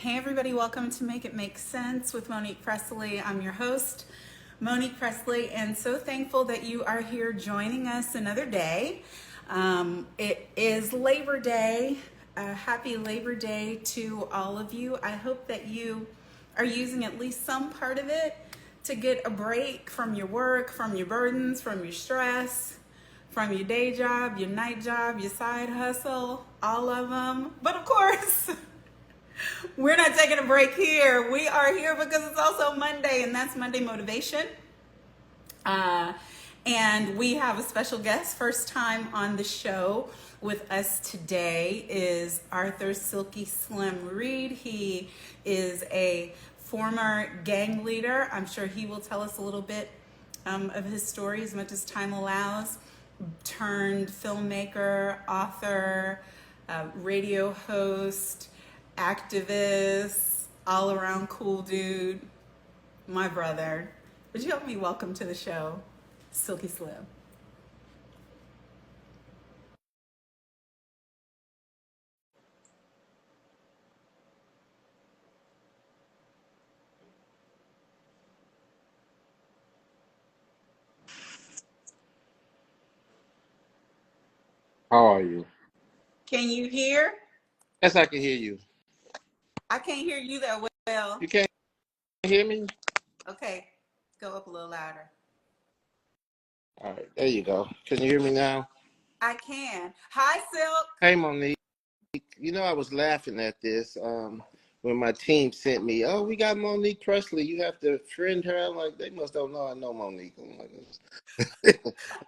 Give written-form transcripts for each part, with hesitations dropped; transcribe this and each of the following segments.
Hey everybody, welcome to Make It Make Sense with Monique Pressley. I'm your host, Monique Pressley, and so thankful that you are here joining us another day. It is Labor Day. Happy Labor Day to all of you. I hope that you are using at least some part of it to get a break from your work, from your burdens, from your stress, from your day job, your night job, your side hustle, all of them. But of course, we're not taking a break here. We are here because it's also Monday, and that's Monday Motivation. Uh, and we have a special guest. First time on the show with us today is Arthur Silky Slim Reed. He is a former gang leader. I'm sure he will tell us a little bit of his story as much as time allows. Turned filmmaker, author, radio host, activist, all around cool dude, my brother. Would you help me welcome to the show, Silky Slim? How are you? Can you hear? Yes, I can hear you. I can't hear you that well. You can't hear me? Okay, go up a little louder. All right, there you go. Can you hear me now? I can. Hi, Silk. Hey, Monique. You know, I was laughing at this when my team sent me, oh, we got Monique Pressley. You have to friend her. I'm like, they must don't know I know Monique. I'm like,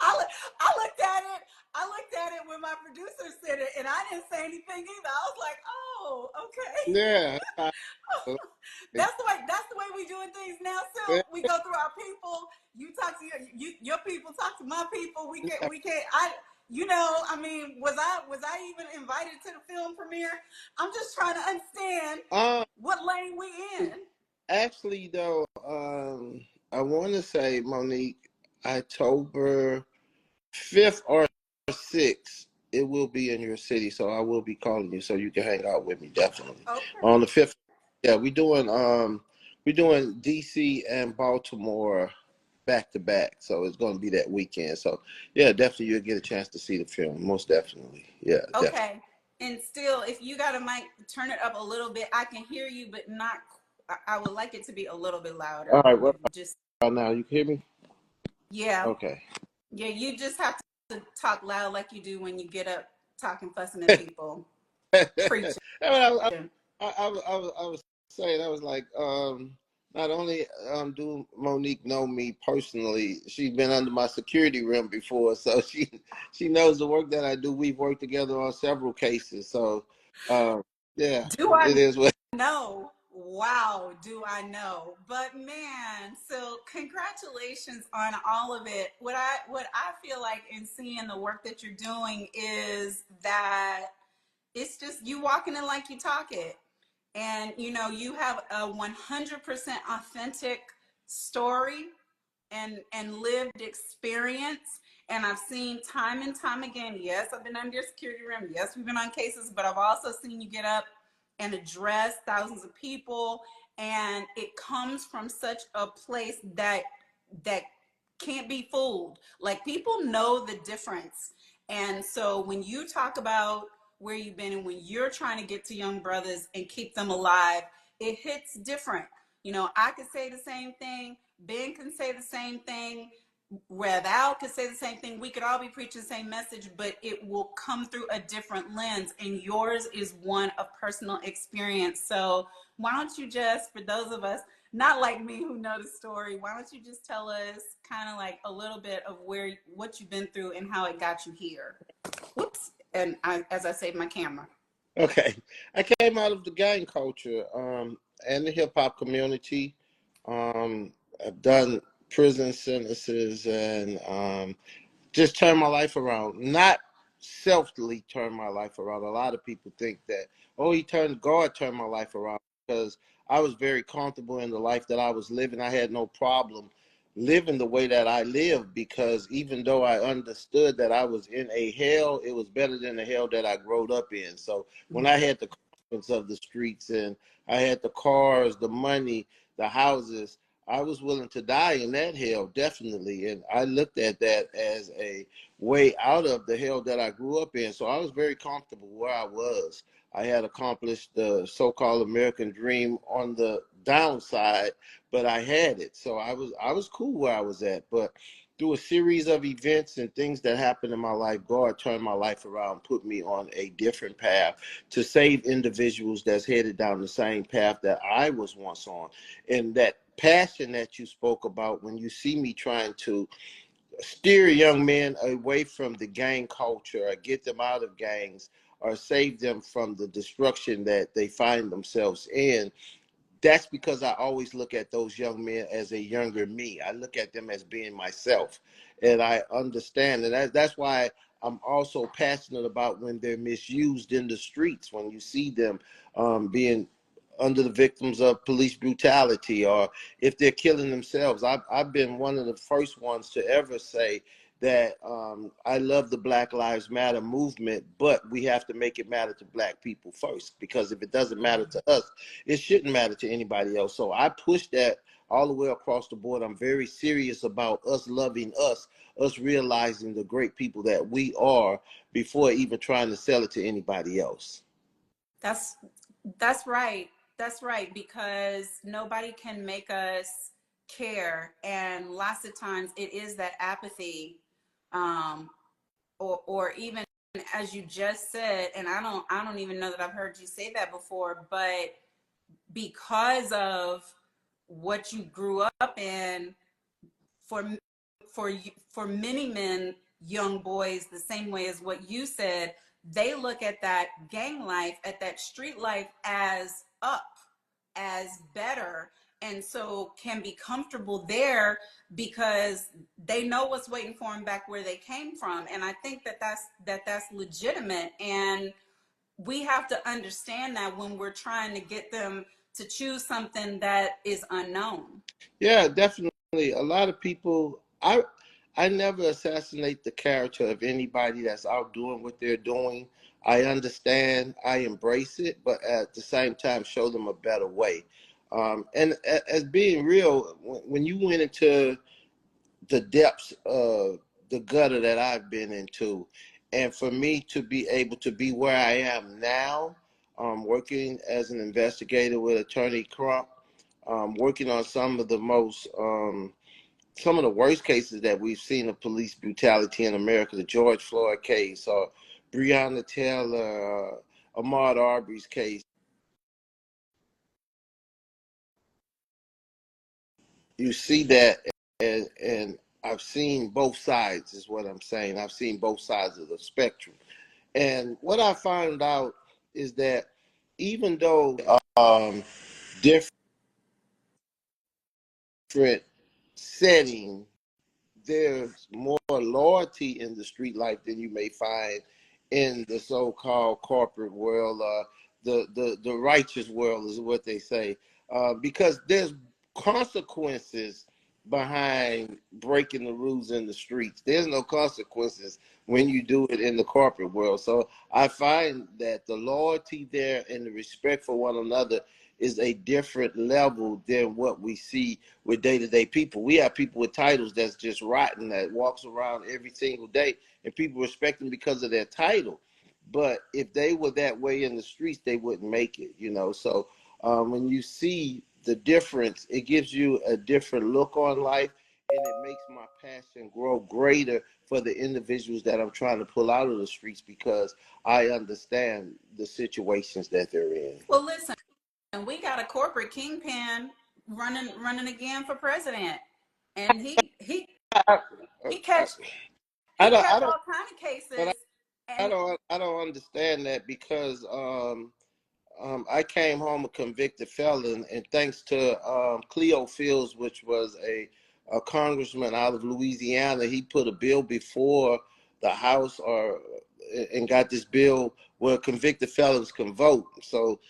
I looked at it. I looked at it when my producer said it, and I didn't say anything either. I was like, "Oh, okay." yeah. That's the way we doing things now. So we go through our people. You talk to your people. Talk to my people. We can't. I mean, was I even invited to the film premiere? I'm just trying to understand what lane we in. Actually, though, I want to say, Monique, October 5th or 6th, it will be in your city, so I will be calling you so you can hang out with me, definitely. Okay. On the 5th, yeah, we're doing DC and Baltimore back to back, so it's going to be that weekend. So yeah, definitely you'll get a chance to see the film, most definitely. Yeah, definitely. Okay. And still, if you got a mic, turn it up a little bit. I can hear you, but not. I would like it to be a little bit louder. All right, what Just about now? You can hear me? yeah, Okay. yeah. You just have to talk loud like you do when you get up talking, fussing at people, preaching. I was saying, I was like, not only do Monique know me personally, she's been under my security rim before, so she knows the work that I do. We've worked together on several cases, so yeah, Do I it is what. know? Wow, do I know? But man, so congratulations on all of it. What I feel like in seeing the work that you're doing is that it's just you walking it like you talk it. And you have a 100% authentic story and lived experience. And I've seen time and time again, yes, I've been under your security room, yes, we've been on cases, but I've also seen you get up and address thousands of people, and it comes from such a place that can't be fooled. Like, people know the difference. And so when you talk about where you've been and when you're trying to get to young brothers and keep them alive, it hits different. I could say the same thing, Ben can say the same thing, Rev Al could say the same thing. We could all be preaching the same message, but it will come through a different lens. And yours is one of personal experience. So why don't you just, for those of us not like me who know the story, why don't you just tell us kind of like a little bit of what you've been through and how it got you here? Whoops. And as I saved my camera. Okay, I came out of the gang culture and the hip hop community. I've done prison sentences and just turned my life around. Not selfly turn my life around. A lot of people think that, oh, God turned my life around, because I was very comfortable in the life that I was living. I had no problem living the way that I lived, because even though I understood that I was in a hell, it was better than the hell that I growed up in. So when I had to of the streets, and I had the cars, the money, the houses. I was willing to die in that hell, definitely. And I looked at that as a way out of the hell that I grew up in. So I was very comfortable where I was. I had accomplished the so-called American dream on the downside, but I had it. So I was cool where I was at. But through a series of events and things that happened in my life, God turned my life around, put me on a different path to save individuals that's headed down the same path that I was once on. And that passion that you spoke about, when you see me trying to steer young men away from the gang culture or get them out of gangs or save them from the destruction that they find themselves in, that's because I always look at those young men as a younger me. I look at them as being myself, and I understand, and that's why I'm also passionate about when they're misused in the streets. When you see them being under the victims of police brutality, or if they're killing themselves. I've been one of the first ones to ever say that I love the Black Lives Matter movement, but we have to make it matter to Black people first, because if it doesn't matter to us, it shouldn't matter to anybody else. So I push that all the way across the board. I'm very serious about us loving us realizing the great people that we are before even trying to sell it to anybody else. That's that's right. That's right, because nobody can make us care, and lots of times it is that apathy, um, or even as you just said, and I don't even know that I've heard you say that before, but because of what you grew up in, for for many men, young boys, the same way as what you said, they look at that gang life, at that street life, as up, as better, and so can be comfortable there because they know what's waiting for them back where they came from. And I think that's legitimate, and we have to understand that when we're trying to get them to choose something that is unknown. Yeah, definitely. A lot of people, I never assassinate the character of anybody that's out doing what they're doing. I understand, I embrace it, but at the same time, show them a better way. And as being real, when you went into the depths of the gutter that I've been into, and for me to be able to be where I am now, working as an investigator with Attorney Crump, working on some of the worst cases that we've seen of police brutality in America, the George Floyd case, or Breonna Taylor, Ahmaud Arbery's case. You see that, and I've seen both sides, is what I'm saying. I've seen both sides of the spectrum. And what I found out is that even though different setting, there's more loyalty in the street life than you may find in the so-called corporate world, the righteous world is what they say, because there's consequences behind breaking the rules in the streets. There's no consequences when you do it in the corporate world. So I find that the loyalty there and the respect for one another is a different level than what we see with day-to-day people. We have people with titles that's just rotten, that walks around every single day, and people respect them because of their title. But if they were that way in the streets, they wouldn't make it, you know. So when you see the difference, it gives you a different look on life, and it makes my passion grow greater for the individuals that I'm trying to pull out of the streets, because I understand the situations that they're in. Well, listen, we got a corporate kingpin running again for president, and I, he I, catch I he don't, I catch don't, all kind of but cases. And I don't understand that, because I came home a convicted felon, and thanks to Cleo Fields, which was a congressman out of Louisiana, he put a bill before the House, or and got this bill where convicted felons can vote. So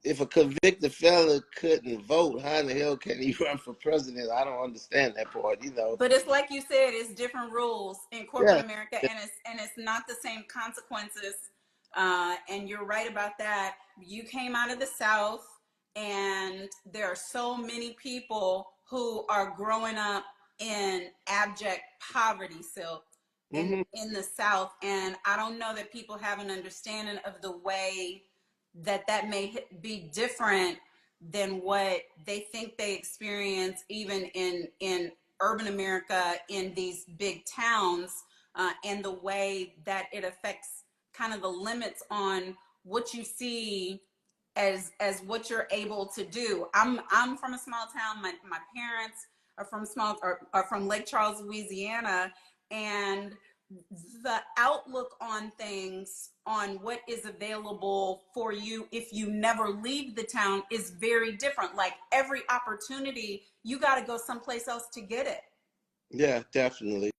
if a convicted felon couldn't vote, how in the hell can he run for president? I don't understand that part, you know. but it's like you said, it's different rules in corporate Yeah. America, and it's not the same consequences And you're right about that. You came out of the South, and there are so many people who are growing up in abject poverty, Silk, Hmm. in the South. And I don't know that people have an understanding of the way that that may be different than what they think they experience even in urban America, in these big towns, and the way that it affects kind of the limits on what you see as what you're able to do. I'm from a small town. My parents are from are from Lake Charles, Louisiana, and the outlook on things, on what is available for you if you never leave the town, is very different. Like every opportunity, you got to go someplace else to get it. Yeah, definitely.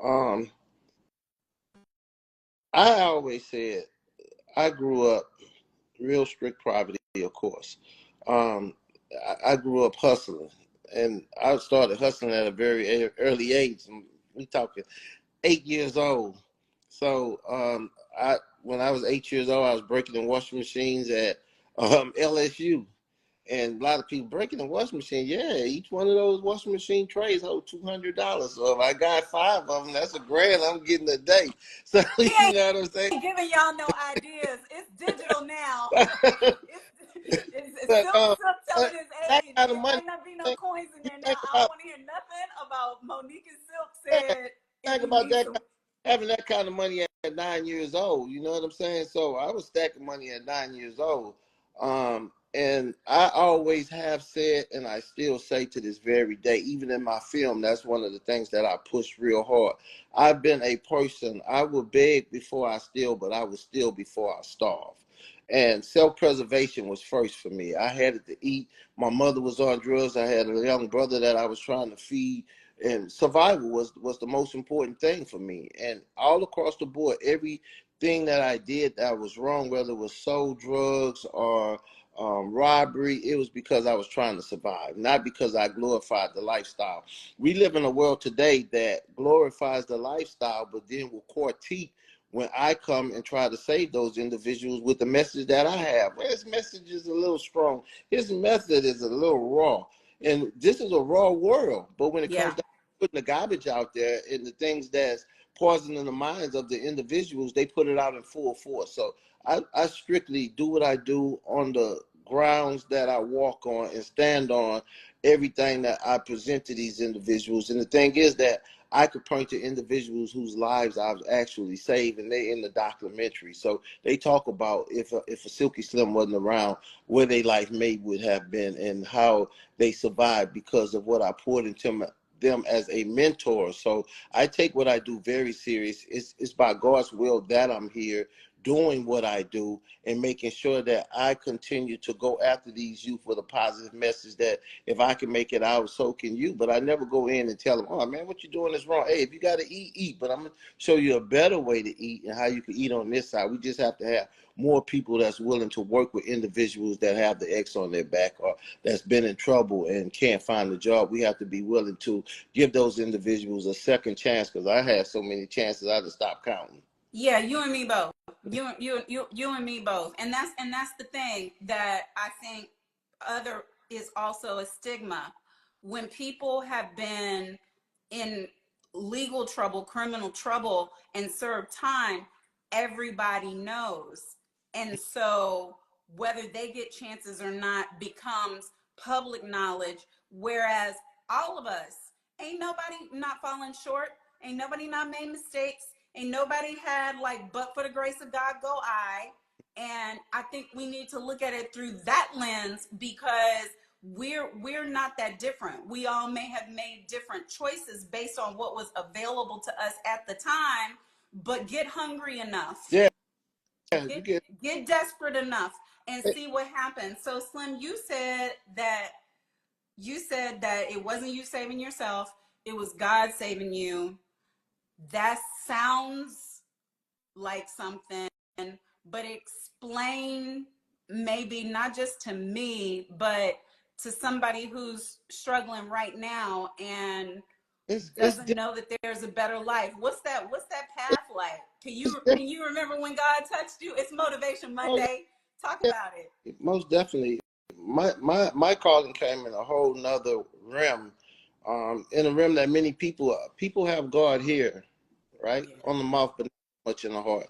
Um, I always said I grew up real strict poverty, of course. Um, I grew up hustling, and I started hustling at a very early age. We talking 8 years old. So I when I was 8 years old, I was breaking in washing machines at LSU. And a lot of people breaking the washing machine. Yeah, each one of those washing machine trays hold $200. So if I got 5 of them, that's $1,000 I'm getting a day. So He you know what I'm saying. ain't giving y'all no ideas. It's digital now. It's But Silk that telling his that age. kind of It money, might not be no coins in you there now. think I don't about want to hear nothing about Monique and Silk that. said if Think you about need that some. having that kind of money at 9 years old. You know what I'm saying? So I was stacking money at 9 years old. And I always have said, and I still say to this very day, even in my film, that's one of the things that I push real hard. I've been a person, I would beg before I steal, but I would steal before I starve. And self-preservation was first for me. I had it to eat. My mother was on drugs. I had a young brother that I was trying to feed, and survival was the most important thing for me. And all across the board, everything that I did that was wrong, whether it was sold drugs or robbery, it was because I was trying to survive, not because I glorified the lifestyle. We live in a world today that glorifies the lifestyle, but then will critique when I come and try to save those individuals with the message that I have. Well, his message is a little strong. His method is a little raw. And this is a raw world. But when it comes Yeah. down to putting the garbage out there and the things that's poisoning the minds of the individuals, they put it out in full force. So I strictly do what I do on the grounds that I walk on and stand on everything that I present to these individuals. And the thing is that I could point to individuals whose lives I've actually saved, and they in the documentary. So they talk about if a Silky Slim wasn't around, where their life may would have been, and how they survived because of what I poured into them as a mentor. So I take what I do very serious. It's by God's will that I'm here doing what I do and making sure that I continue to go after these youth with a positive message that if I can make it out, so can you. But I never go in and tell them, oh man, what you're doing is wrong. Hey, if you got to eat, eat. But I'm going to show you a better way to eat and how you can eat on this side. We just have to have more people that's willing to work with individuals that have the X on their back or that's been in trouble and can't find a job. We have to be willing to give those individuals a second chance, because I had so many chances I just stopped counting. Yeah, you and me both. You and me both. And that's the thing that I think other is also a stigma. When people have been in legal trouble, criminal trouble, and serve time, everybody knows. And so whether they get chances or not becomes public knowledge. Whereas all of us, ain't nobody not falling short, ain't nobody not made mistakes, ain't nobody had like, but for the grace of God go I. And I think we need to look at it through that lens, because we're not that different. We all may have made different choices based on what was available to us at the time, but get hungry enough, Yeah, you get get. get desperate enough, and see what happens. So Slim, you said that it wasn't you saving yourself, it was God saving you. That sounds like something, but explain, maybe not just to me, but to somebody who's struggling right now and It's doesn't know that there's a better life. What's that path like? Can you remember when God touched you? It's Motivation Oh Monday. Talk about it. yeah, most definitely. My calling came in a whole nother realm, in a realm that many people have God here, right, Yeah. on the mouth, but not much in the heart.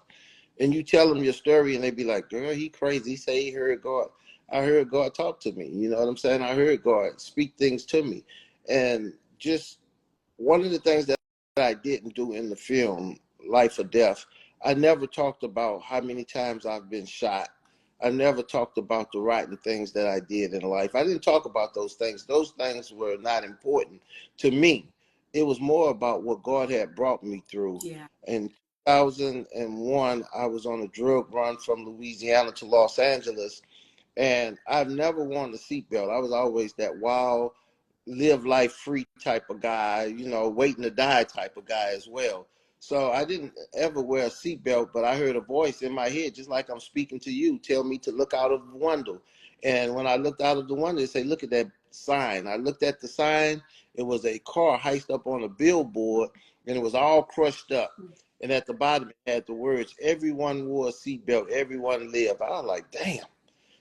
And you tell them your story, and they be like, "Girl, he crazy. He say he heard God. I heard God talk to me. You know what I'm saying? I heard God speak things to me." And just one of the things that I didn't do in the film, Life or Death, I never talked about how many times I've been shot. I never talked about the rotten things that I did in life. I didn't talk about those things. Those things were not important to me. It was more about what God had brought me through. Yeah. In 2001, I was on a drug run from Louisiana to Los Angeles, and I've never worn a seatbelt. I was always that wild, live life free type of guy, waiting to die type of guy as well. So I didn't ever wear a seatbelt, but I heard a voice in my head, just like I'm speaking to you, tell me to look out of the window. And when I looked out of the window, it said, "Look at that sign." I looked at the sign. It was a car hiked up on a billboard, and it was all crushed up. And at the bottom, it had the words, "Everyone wore a seatbelt, everyone lived." I was like, damn.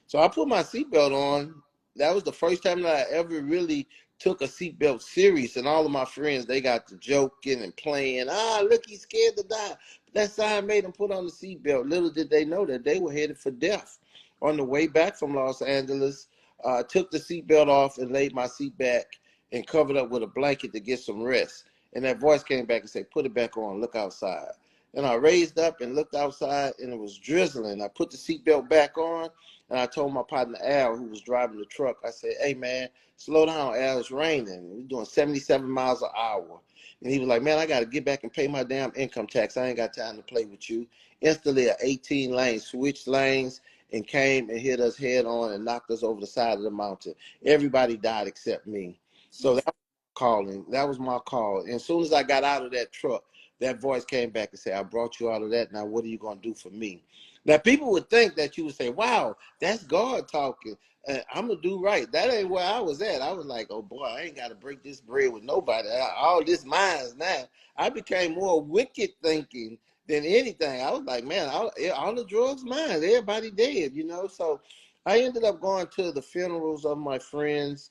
So I put my seatbelt on. That was the first time that I ever really took a seatbelt serious. And all of my friends, they got to joking and playing. Look, he's scared to die. But that sign made them put on the seatbelt. Little did they know that they were headed for death. On the way back from Los Angeles, I took the seatbelt off and laid my seat back and covered up with a blanket to get some rest. And that voice came back and said, "Put it back on, look outside." And I raised up and looked outside, and it was drizzling. I put the seatbelt back on, and I told my partner Al, who was driving the truck, I said, "Hey man, slow down, Al, it's raining. We're doing 77 miles an hour." And he was like, "Man, I got to get back and pay my damn income tax. I ain't got time to play with you." Instantly, a 18 lane switched lanes and came and hit us head on and knocked us over the side of the mountain. Everybody died except me. So that was calling. That was my call. And as soon as I got out of that truck, that voice came back and said, "I brought you out of that. Now, what are you going to do for me?" Now, people would think that you would say, "Wow, that's God talking. I'm going to do right." That ain't where I was at. I was like, "Oh, boy, I ain't got to break this bread with nobody. All this mine's now." I became more wicked thinking than anything. I was like, man, all the drugs mine. Everybody dead. So I ended up going to the funerals of my friends,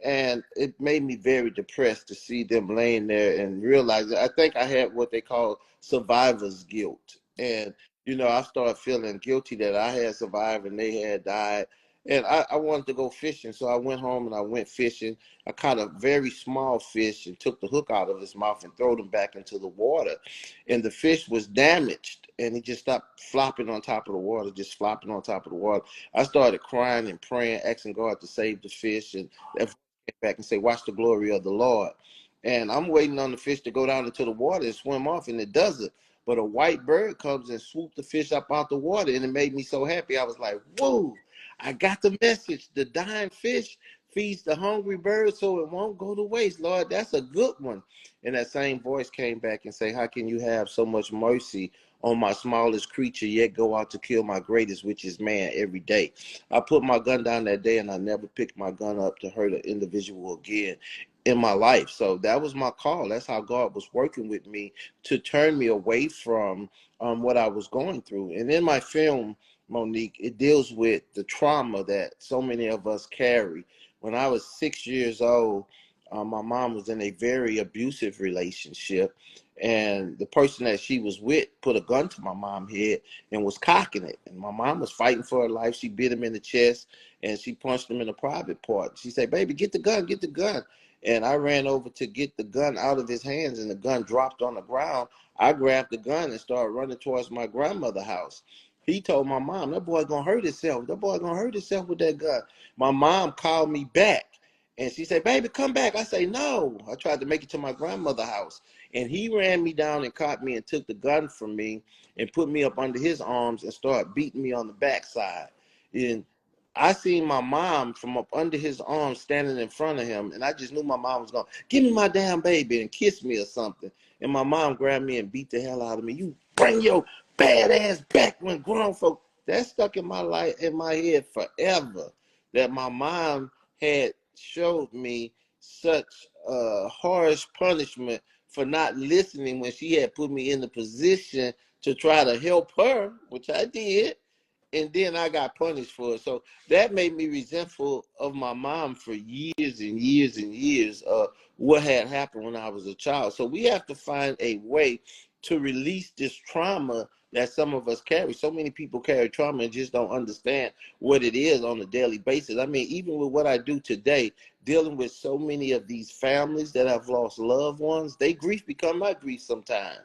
and it made me very depressed to see them laying there and realize that I think I had what they call survivor's guilt. And I started feeling guilty that I had survived and they had died. And I wanted to go fishing. So I went home and I went fishing. I caught a very small fish and took the hook out of his mouth and threw him back into the water. And the fish was damaged and he just stopped flopping on top of the water, just flopping on top of the water. I started crying and praying, asking God to save the fish. And that came back and say, "Watch the glory of the Lord." And I'm waiting on the fish to go down into the water and swim off, and it doesn't. But a white bird comes and swoops the fish up out the water, and it made me so happy. I was like, whoa, I got the message. The dying fish feeds the hungry bird so it won't go to waste. Lord, that's a good one. And that same voice came back and say, "How can you have so much mercy on my smallest creature, yet go out to kill my greatest, which is man, every day?" I put my gun down that day, and I never picked my gun up to hurt an individual again in my life. So that was my call. That's how God was working with me to turn me away from what I was going through. And in my film, Monique, it deals with the trauma that so many of us carry. When I was 6 years old, my mom was in a very abusive relationship, and the person that she was with put a gun to my mom's head and was cocking it. And my mom was fighting for her life. She bit him in the chest and she punched him in the private part. She said, "Baby, get the gun, get the gun." And I ran over to get the gun out of his hands, and the gun dropped on the ground. I grabbed the gun and started running towards my grandmother's house. He told my mom, "That boy gonna hurt himself. That boy gonna hurt himself with that gun." My mom called me back, and she said, "Baby, come back." I say, "No." I tried to make it to my grandmother's house, and he ran me down and caught me and took the gun from me and put me up under his arms and started beating me on the backside. And I seen my mom from up under his arm standing in front of him, and I just knew my mom was going, "Give me my damn baby," and kiss me or something. And my mom grabbed me and beat the hell out of me. "You bring your bad ass back when grown folk." That stuck in my life, in my head forever. That my mom had showed me such harsh punishment for not listening when she had put me in the position to try to help her, which I did, and then I got punished for it. So that made me resentful of my mom for years and years and years of what had happened when I was a child. So we have to find a way to release this trauma that some of us carry. So many people carry trauma and just don't understand what it is on a daily basis. I mean, even with what I do today, dealing with so many of these families that have lost loved ones, they grief become my grief sometimes.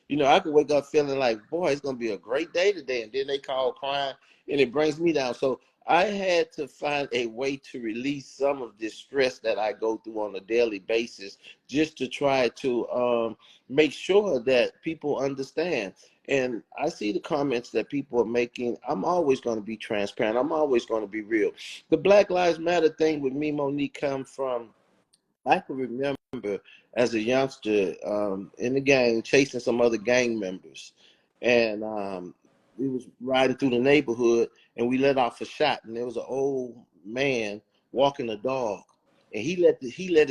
You know, I could wake up feeling like, boy, it's going to be a great day today. And then they call crying and it brings me down. So I had to find a way to release some of this stress that I go through on a daily basis, just to try to make sure that people understand. And I see the comments that people are making. I'm always going to be transparent. I'm always going to be real. The Black Lives Matter thing with me, Monique, come from, I can remember as a youngster in the gang chasing some other gang members, and we was riding through the neighborhood, and we let off a shot, and there was an old man walking a dog, and he let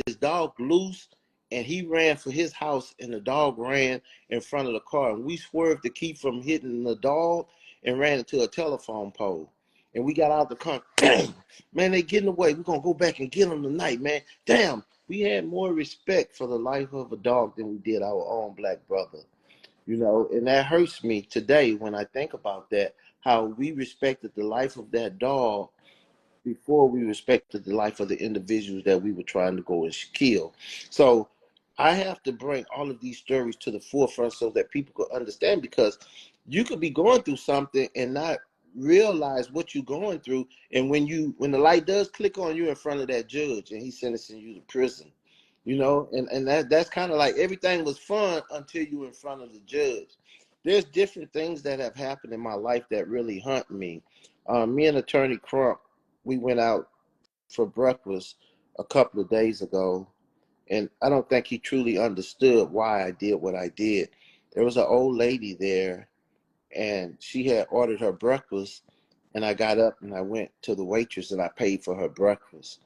his dog loose, and he ran for his house, and the dog ran in front of the car, and we swerved to keep from hitting the dog, and ran into a telephone pole. And we got out the car. Damn, man, they getting away. We're gonna go back and get them tonight, man. Damn, we had more respect for the life of a dog than we did our own black brother, you know, and that hurts me today when I think about that, how we respected the life of that dog before we respected the life of the individuals that we were trying to go and kill. So I have to bring all of these stories to the forefront so that people could understand, because you could be going through something and not realize what you're going through. And when the light does click on you in front of that judge and he's sentencing you to prison, you know, and that's kind of like everything was fun until you in front of the judge. There's different things that have happened in my life that really haunt me. Me and Attorney Crump, we went out for breakfast a couple of days ago, and I don't think he truly understood why I did what I did. There was an old lady there, and she had ordered her breakfast, and I got up and I went to the waitress and I paid for her breakfast.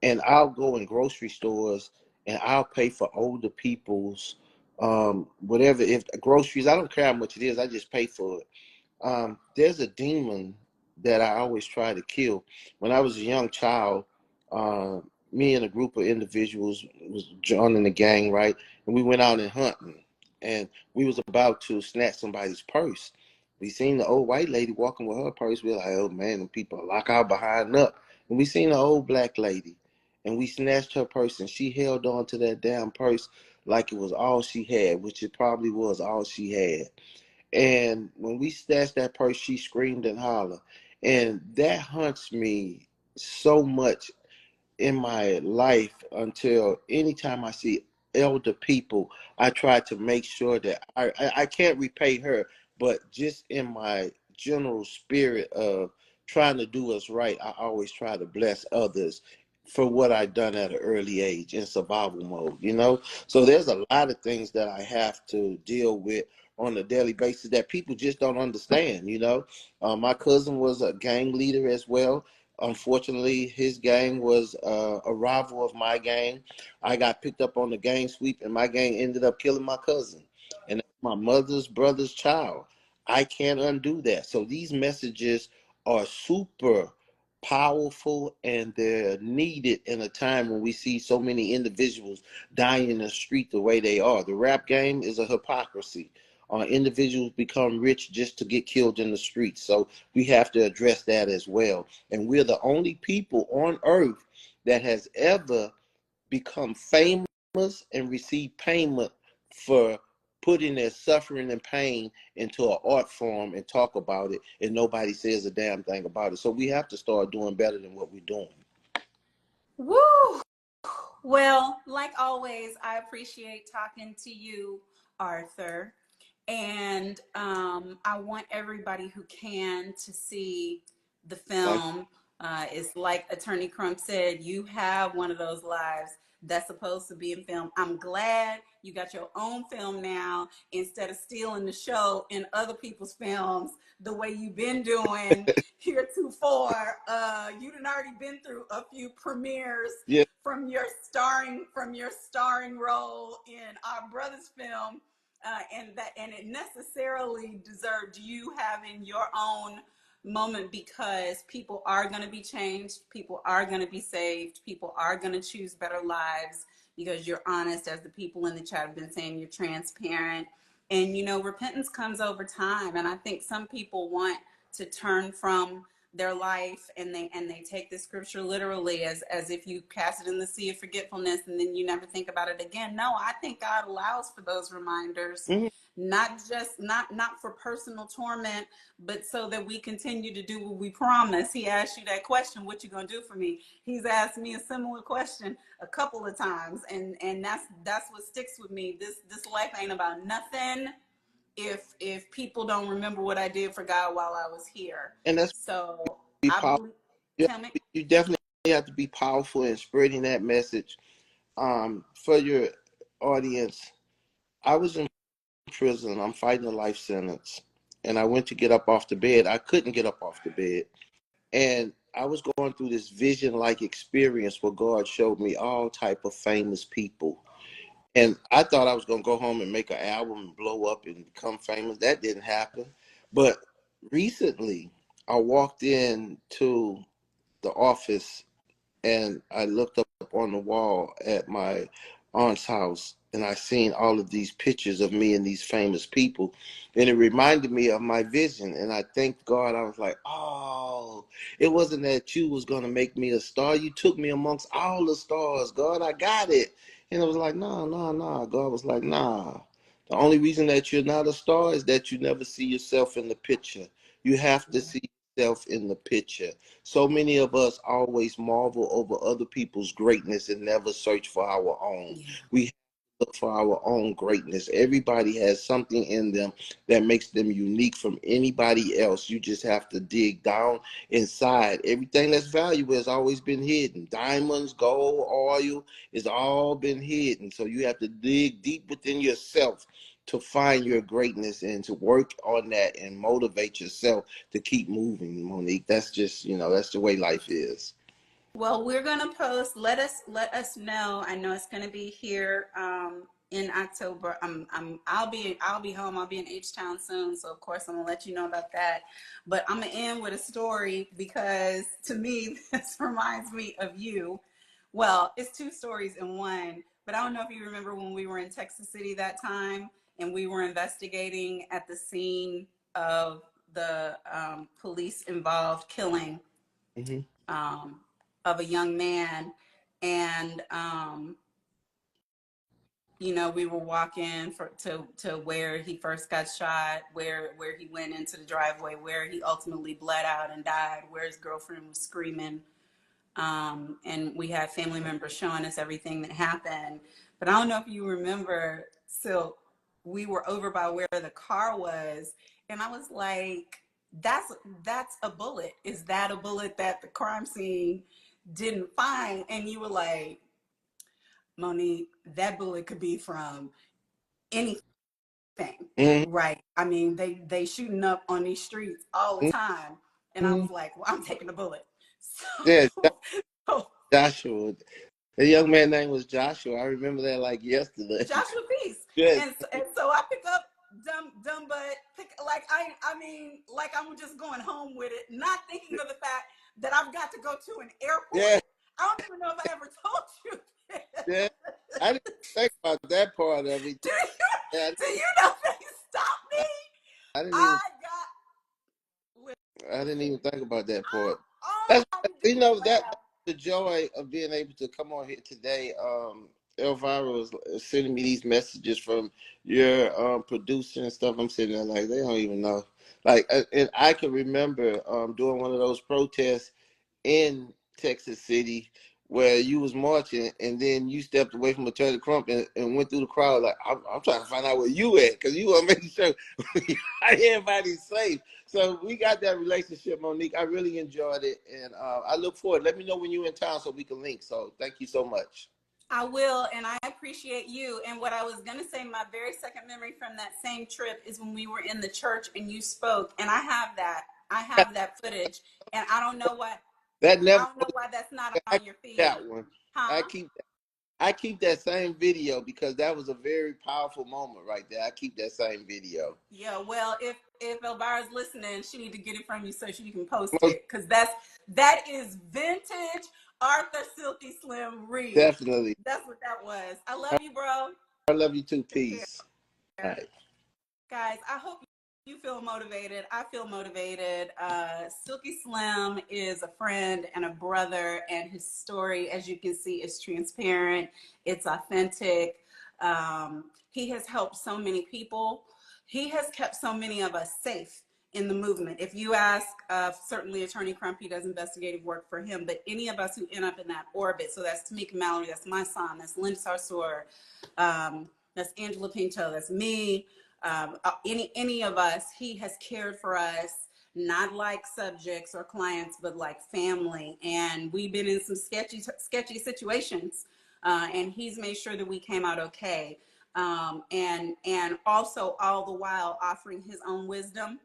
And I'll go in grocery stores and I'll pay for older people's whatever, if groceries, I don't care how much it is, I just pay for it. There's a demon that I always try to kill. When I was a young child, uh, me and a group of individuals was joining the gang, right? And we went out and hunting, and we was about to snatch somebody's purse. We seen the old white lady walking with her purse. We were like, oh man, the people lock our behind up. And we seen the old black lady, and we snatched her purse, and she held on to that damn purse like it was all she had, which it probably was all she had. And when we snatched that purse, she screamed and hollered. And that haunts me so much in my life until anytime I see elder people, I try to make sure that I can't repay her, but just in my general spirit of trying to do us right, I always try to bless others for what I've done at an early age in survival mode, you know? So there's a lot of things that I have to deal with on a daily basis that people just don't understand, you know? My cousin was a gang leader as well. Unfortunately, his gang was a rival of my gang. I got picked up on the gang sweep, and my gang ended up killing my cousin. And that's my mother's brother's child. I can't undo that. So these messages are super powerful, and they're needed in a time when we see so many individuals dying in the street the way they are. The rap game is a hypocrisy. Individuals become rich just to get killed in the streets. So we have to address that as well. And we're the only people on earth that has ever become famous and received payment for putting their suffering and pain into an art form and talk about it, and nobody says a damn thing about it. So we have to start doing better than what we're doing. Woo! Well, like always, I appreciate talking to you, Arthur. And I want everybody who can to see the Thank film. It's like Attorney Crump said, you have one of those lives that's supposed to be in film. I'm glad you got your own film now instead of stealing the show in other people's films the way you've been doing heretofore. You done already been through a few premieres you. Yeah, from your starring role in our brother's film. and it necessarily deserved you having your own moment, because people are going to be changed, people are going to be saved, people are going to choose better lives because you're honest, as the people in the chat have been saying, you're transparent. And repentance comes over time, and I think some people want to turn from their life, and they take the scripture literally as if you cast it in the sea of forgetfulness and then you never think about it again. No, I think God allows for those reminders, Mhm. not for personal torment, but so that we continue to do what we promise. He asked you that question, what you gonna do for me? He's asked me a similar question a couple of times, and that's what sticks with me. This life ain't about nothing if people don't remember what I did for God while I was here. And that's So be I powerful. believe. Tell me. You definitely have to be powerful in spreading that message. For your audience, I was in prison. I'm fighting a life sentence, and I went to get up off the bed. I couldn't get up off the bed, and I was going through this vision-like experience where God showed me all type of famous people. And I thought I was going to go home and make an album and blow up and become famous. That didn't happen. But recently, I walked into the office and I looked up on the wall at my aunt's house, and I seen all of these pictures of me and these famous people, and it reminded me of my vision. And I thanked God. I was like, oh, it wasn't that you was gonna make me a star. You took me amongst all the stars, God. I got it. And I was like, nah, nah, nah. God was like, nah. The only reason that you're not a star is that you never see yourself in the picture. You have to see yourself in the picture. So many of us always marvel over other people's greatness and never search for our own. Yeah. We have to look for our own greatness. Everybody has something in them that makes them unique from anybody else. You just have to dig down inside. Everything that's valuable has always been hidden. Diamonds, gold, oil, it's all been hidden. So you have to dig deep within yourself to find your greatness and to work on that and motivate yourself to keep moving, Monique. That's just, that's the way life is. Well, we're gonna post. Let us know. I know it's gonna be here in October. I'll be home. I'll be in H Town soon. So of course I'm gonna let you know about that. But I'm gonna end with a story because to me this reminds me of you. Well, it's two stories in one. But I don't know if you remember when we were in Texas City that time and we were investigating at the scene of the police involved killing Hmm. um, of a young man. And, we were walking to where he first got shot, where he went into the driveway, where he ultimately bled out and died, where his girlfriend was screaming. And we had family members showing us everything that happened. But I don't know if you remember, Silk, we were over by where the car was, and I was like, that's a bullet. Is that a bullet that the crime scene didn't find? And you were like, Monique, that bullet could be from anything, Hmm. right? I mean, they shooting up on these streets all the time. And I Hmm. was like, well, I'm taking the bullet. Yeah, So, so Joshua. The young man name was Joshua. I remember that like yesterday. Joshua Peace. Yes. And so I pick up dumb butt, like I mean like I'm just going home with it, not thinking of the fact that I've got to go to an Yeah. airport. I don't even know if I ever told you Yeah. this. I didn't think about that part of it. do Yeah, you do you know they stopped me? I didn't even I got I didn't even think about that part. oh That's how did you that laugh? the joy of being able to come on here today. Elvira was sending me these messages from your producer and stuff. I'm sitting there like they don't even know. Like, and I can remember doing one of those protests in Texas City where you was marching and then you stepped away from Attorney Crump and went through the crowd like I'm trying to find out where you at because you want to make sure everybody's safe. So we got that relationship, Monique. I really enjoyed it, and I look forward. Let me know when you're in town so we can link. So thank you so much. I will, and I appreciate you. And what I was going to say, my very second memory from that same trip is when we were in the church and you spoke, and I have that. I have that footage, and I don't know what. That I never. don't know why that's not I on keep your feed, that one. I huh? keep that. I keep that same video because that was a very powerful moment right there. I keep that same video. Yeah, well, if Elvira's listening, she need to get it from you so she can post Most it, because that is vintage Arthur Silky Slim Reed. definitely. That's what that was. I love you, bro. I love you too. Take care. Peace. All right. Guys, I hope you feel motivated. I feel motivated. Silky Slim is a friend and a brother, and his story, as you can see, is transparent. It's authentic. He has helped so many people. He has kept so many of us safe in the movement. If you ask, certainly Attorney Crumpy does investigative work for him, but any of us who end up in that orbit, so that's Tamika Mallory, that's my son, that's Linda Sarsour, that's Angela Pinto, that's me, any of us, he has cared for us, not like subjects or clients, but like family. And we've been in some sketchy situations, and he's made sure that we came out okay. And also all the while offering his own wisdom,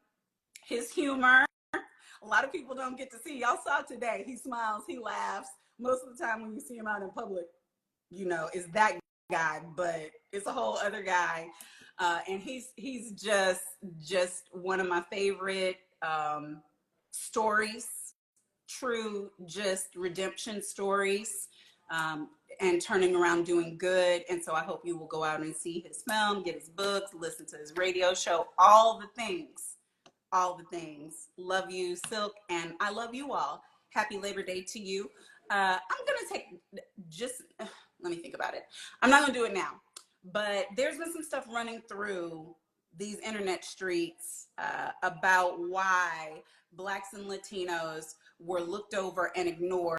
his humor. A lot of people don't get to see. Y'all saw today. He smiles, he laughs. Most of the time when you see him out in public, you know, is that guy, but it's a whole other guy. And he's just one of my favorite stories, true, just redemption stories, and turning around doing good. And so I hope you will go out and see his film, get his books, listen to his radio show, all the things. All the things. Love you, Silk, and I love you all. Happy Labor Day to you. I'm gonna take let me think about it. I'm not gonna do it now, but there's been some stuff running through these internet streets about why Blacks and Latinos were looked over and ignored